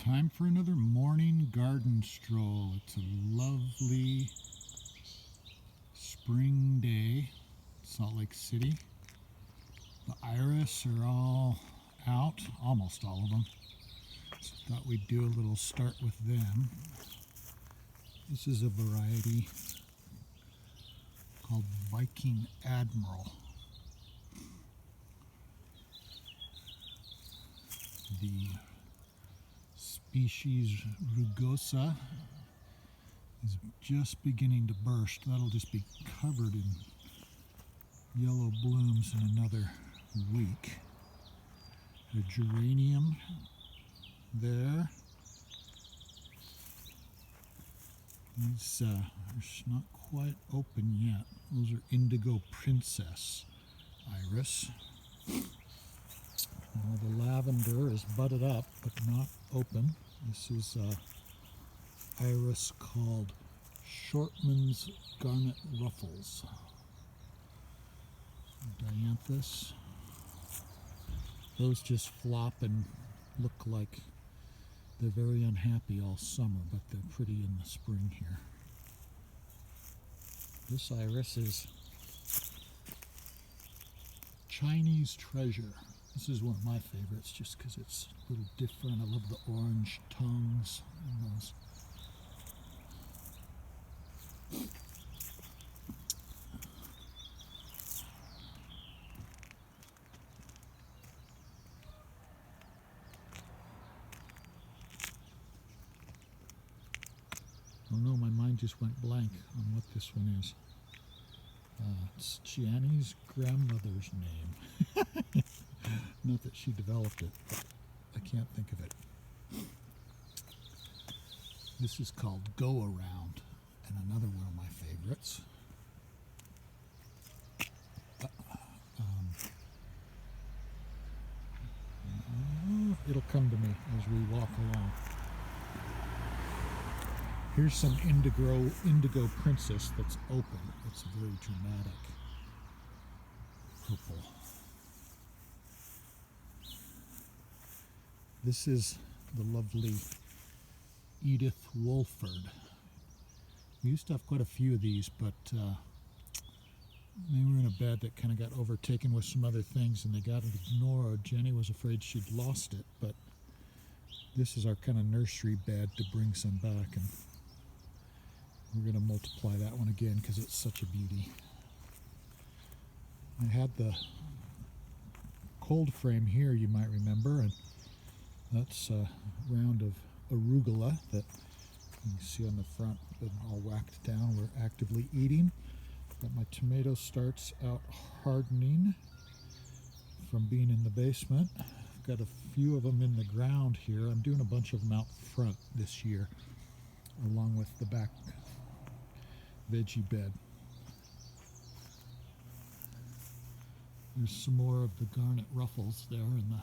Time for another morning garden stroll. It's a lovely spring day, Salt Lake City. The iris are all out, almost all of them. So thought we'd do a little start with them. This is a variety called Viking Admiral. The species rugosa is just beginning to burst. That'll just be covered in yellow blooms in another week. A geranium there. It's not quite open yet. Those are indigo princess iris. The lavender is budded up but not open. This is iris called Shortman's Garnet Ruffles. Dianthus. Those just flop and look like they're very unhappy all summer, but they're pretty in the spring here. This iris is Chinese Treasure. This is one of my favorites just because it's a little different. I love the orange tongues and those. Oh no, my mind just went blank on what this one is. It's Gianni's grandmother's name. Not that she developed it, but I can't think of it. This is called Go Around, and another one of my favorites. It'll come to me as we walk along. Here's some indigo princess that's open. It's a very dramatic purple. This is the lovely Edith Wolford. We used to have quite a few of these, but they were in a bed that kind of got overtaken with some other things and they got ignored. Jenny was afraid she'd lost it, but this is our kind of nursery bed to bring some back, and we're going to multiply that one again because it's such a beauty. I had the cold frame here, you might remember, and that's a round of arugula that you can see on the front, been all whacked down. We're actively eating. Got my tomato starts out hardening from being in the basement. I've got a few of them in the ground here. I'm doing a bunch of them out front this year, along with the back veggie bed. There's some more of the garnet ruffles there in the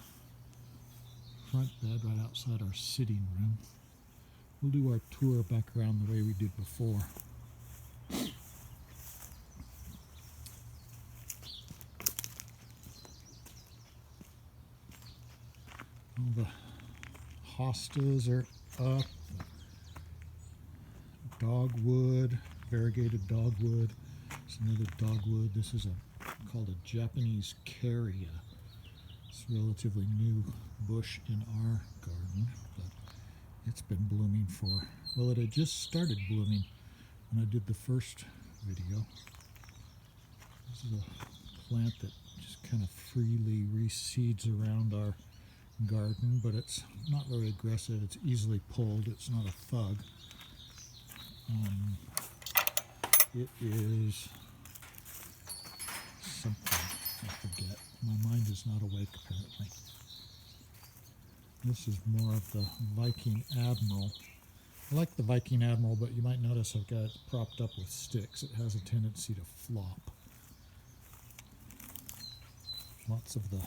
front bed right outside our sitting room. We'll do our tour back around the way we did before. All the hostas are up. Dogwood, variegated dogwood. It's another dogwood. This is called a Japanese carria. It's a relatively new bush in our garden, but it's been blooming for, well, it had just started blooming when I did the first video. This is a plant that just kind of freely reseeds around our garden, but it's not very aggressive. It's easily pulled. It's not a thug. It is something, I forget. My mind is not awake apparently. This is more of the Viking Admiral. I like the Viking Admiral, but you might notice I've got it propped up with sticks. It has a tendency to flop. Lots of the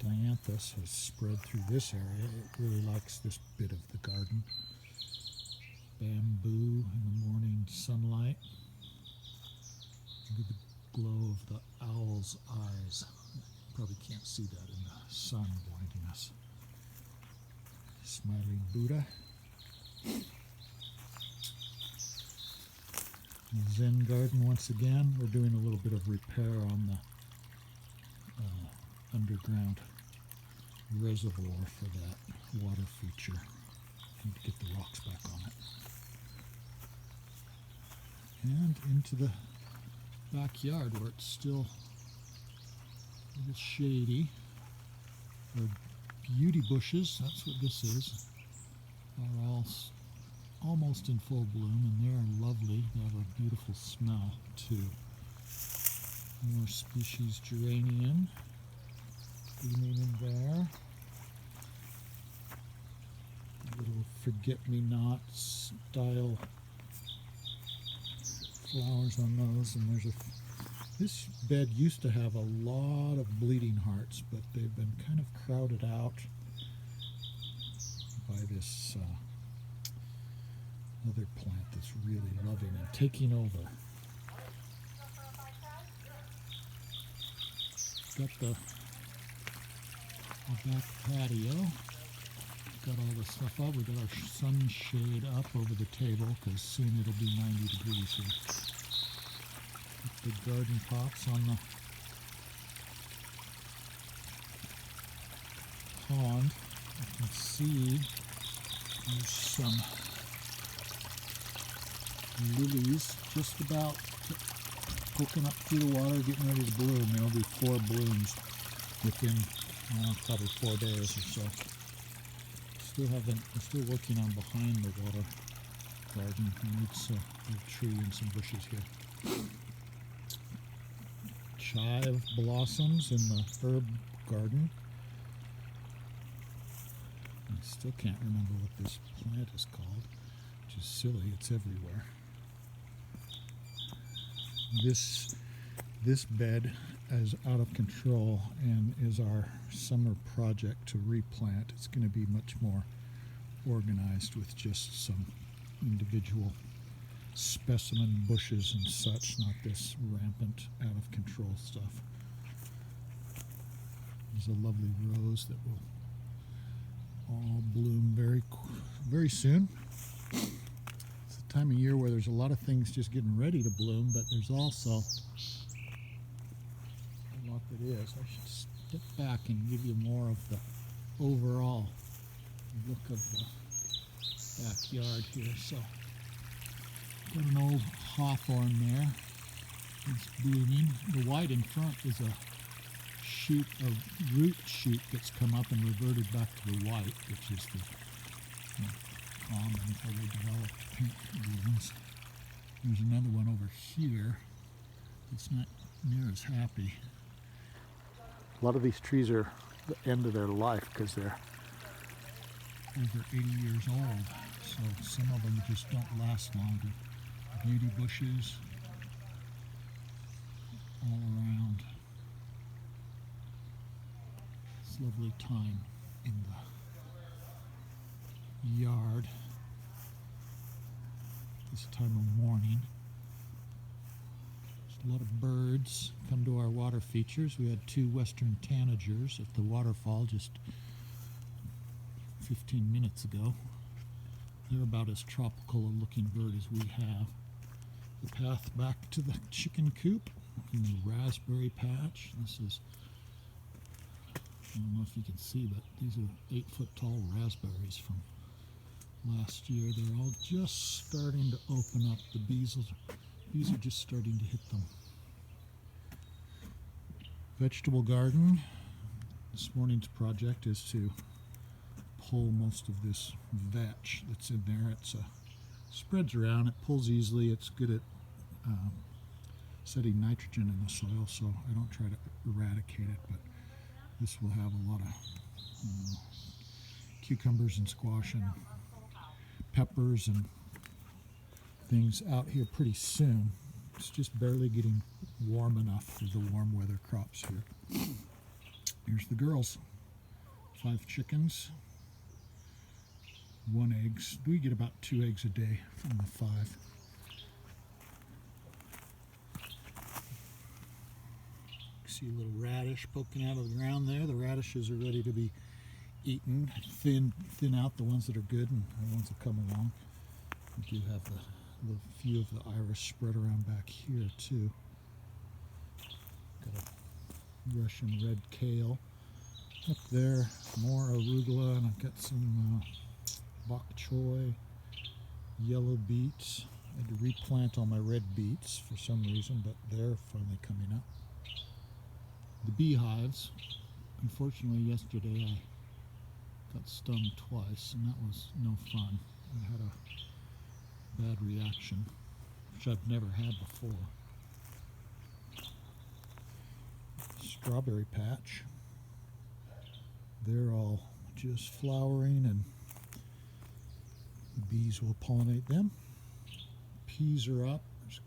Dianthus has spread through this area. It really likes this bit of the garden. Bamboo in the morning sunlight. Look at the glow of the owl's eyes. You probably can't see that in the sun blinding us. smiling Buddha. Zen garden once again. We're doing a little bit of repair on the underground reservoir for that water feature. Need to get the rocks back on it. And into the backyard where it's still a little shady. Our beauty bushes, that's what this is, are all almost in full bloom, and they're lovely. They have a beautiful smell too. More species geranium blooming in there. Little forget-me-not style flowers on those, and this bed used to have a lot of bleeding hearts, but they've been kind of crowded out by this other plant that's really loving and taking over. Got the back patio. Got all the stuff up. We got our sunshade up over the table because soon it'll be 90 degrees here. Got the garden pots on the pond. You can see there's some lilies just about poking up through the water, getting ready to bloom. There'll be 4 blooms within probably 4 days or so. We're still working on behind the water garden. We need a tree and some bushes here. Chive blossoms in the herb garden. I still can't remember what this plant is called, which is silly. It's everywhere. This bed is out of control and is our summer project to replant. It's going to be much more organized with just some individual specimen bushes and such, not this rampant, out of control stuff. There's a lovely rose that will all bloom very soon. It's a time of year where there's a lot of things just getting ready to bloom, but there's also a lot that is. I should step back and give you more of the overall look of the backyard here. So, got an old hawthorn there. It's blooming. The white in front is a root shoot that's come up and reverted back to the white, which is the common fully developed pink blooms. There's another one over here that's not near as happy. A lot of these trees are the end of their life because they're over 80 years old, so some of them just don't last longer. Beauty bushes all around. It's a lovely time in the yard this time of morning. There's a lot of birds come to our water features. We had 2 western tanagers at the waterfall just 15 minutes ago. They're about as tropical a looking bird as we have. The path back to the chicken coop in the raspberry patch. This is, I don't know if you can see, but these are 8-foot tall raspberries from last year. They're all just starting to open up. The bees are just starting to hit them. Vegetable garden. This morning's project is to pull most of this vetch that's in there. It's spreads around, it pulls easily, it's good at setting nitrogen in the soil, so I don't try to eradicate it, but this will have a lot of cucumbers and squash and peppers and things out here pretty soon. It's just barely getting warm enough for the warm weather crops here. Here's the girls. 5 chickens. 1 eggs. We get about 2 eggs a day from the 5. See a little radish poking out of the ground there. The radishes are ready to be eaten, thin out the ones that are good and the ones that come along. We do have the few of the iris spread around back here too. Got a Russian red kale. Up there, more arugula, and I've got some bok choy, yellow beets. I had to replant all my red beets for some reason, but they're finally coming up. The beehives, unfortunately yesterday I got stung twice, and that was no fun. I had a bad reaction, which I've never had before. Strawberry patch. They're all just flowering, and the bees will pollinate them. Peas are up. There's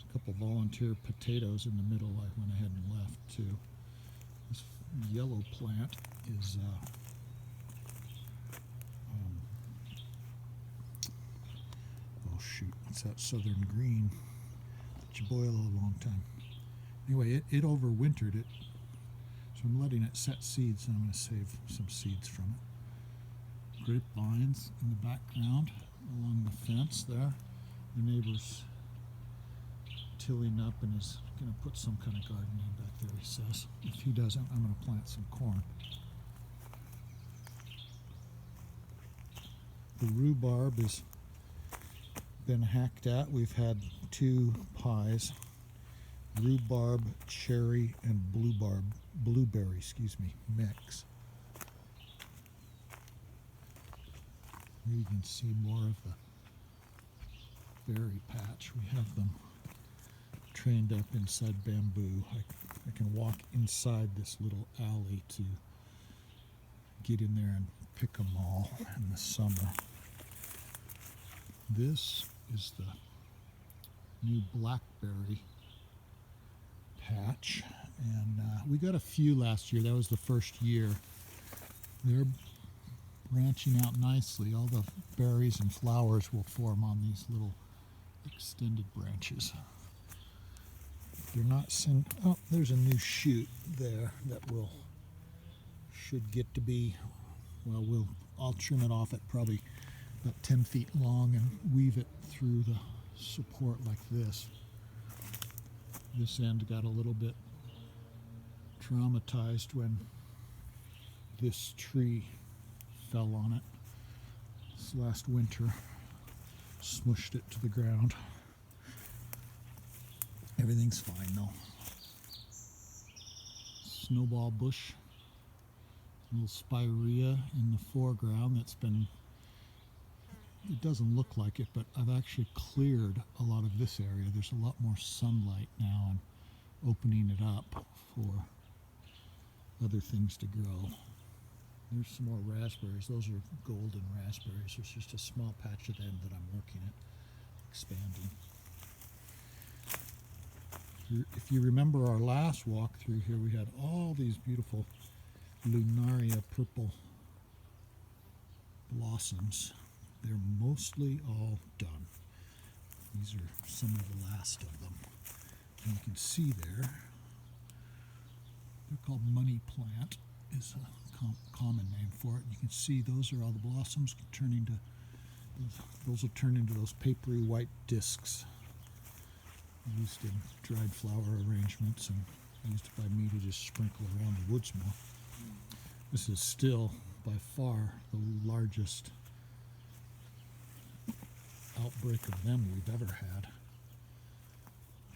a couple volunteer potatoes in the middle I went ahead and left too. This yellow plant is oh shoot, what's that southern green that you boil a long time? Anyway, it overwintered it, so I'm letting it set seeds, and I'm going to save some seeds from it. Grapevines in the background along the fence there. The neighbor's tilling up and is going to put some kind of gardening back there, he says. If he doesn't, I'm going to plant some corn. The rhubarb has been hacked at. We've had 2 pies. Rhubarb, cherry, and blueberry, mix. Here you can see more of the berry patch. We have them trained up inside bamboo. I can walk inside this little alley to get in there and pick them all in the summer. This is the new blackberry patch, and we got a few last year. That was the first year. They're branching out nicely. All the berries and flowers will form on these little extended branches. They're not oh, there's a new shoot there that should get to be, well, I'll trim it off at probably about 10 feet long and weave it through the support like this. This end got a little bit traumatized when this tree fell on it. This last winter smushed it to the ground. Everything's fine though. Snowball bush, a little spirea in the foreground that's been, it doesn't look like it, but I've actually cleared a lot of this area. There's a lot more sunlight now and opening it up for other things to grow. There's some more raspberries. Those are golden raspberries. There's just a small patch of them that I'm working at expanding. If you remember our last walk through here, we had all these beautiful lunaria purple blossoms. They're mostly all done. These are some of the last of them. And you can see there, they're called money plant, is a common name for it. You can see those are all the blossoms turning to, those will turn into those papery white discs used in dried flower arrangements and used by me to just sprinkle around the woods more. This is still by far the largest outbreak of them we've ever had.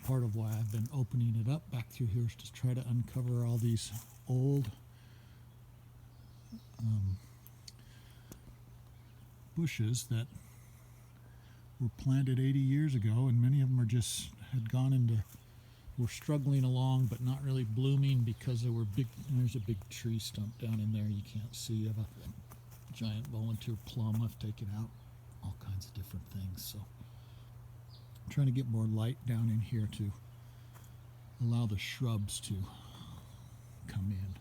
Part of why I've been opening it up back through here is to try to uncover all these old bushes that were planted 80 years ago, and many of them are just were struggling along but not really blooming because there were there's a big tree stump down in there you can't see. I have a giant volunteer plum I've taken out, all kinds of different things. So I'm trying to get more light down in here to allow the shrubs to come in.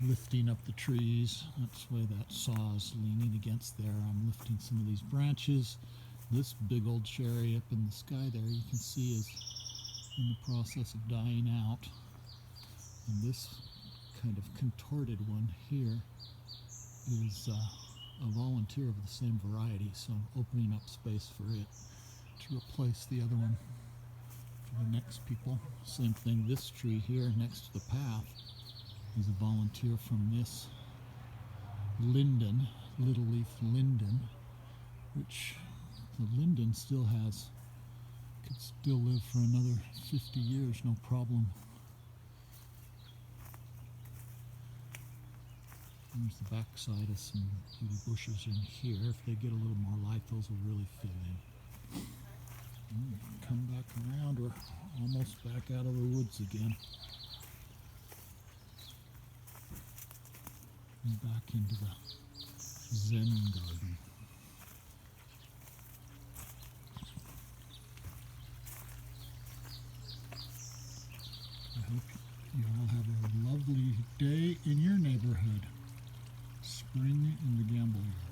Lifting up the trees, that's why that saw is leaning against there. I'm lifting some of these branches. This big old cherry up in the sky there, you can see is in the process of dying out. And this kind of contorted one here is a volunteer of the same variety, so I'm opening up space for it to replace the other one for the next people. Same thing, this tree here next to the path is a volunteer from this linden, little leaf linden, which the linden still could still live for another 50 years, no problem. There's the back side of some beauty bushes in here. If they get a little more light, those will really fill in. Come back around, we're almost back out of the woods again. And back into the Zen garden. I hope you all have a lovely day in your neighborhood. Spring in the Gamble Yard.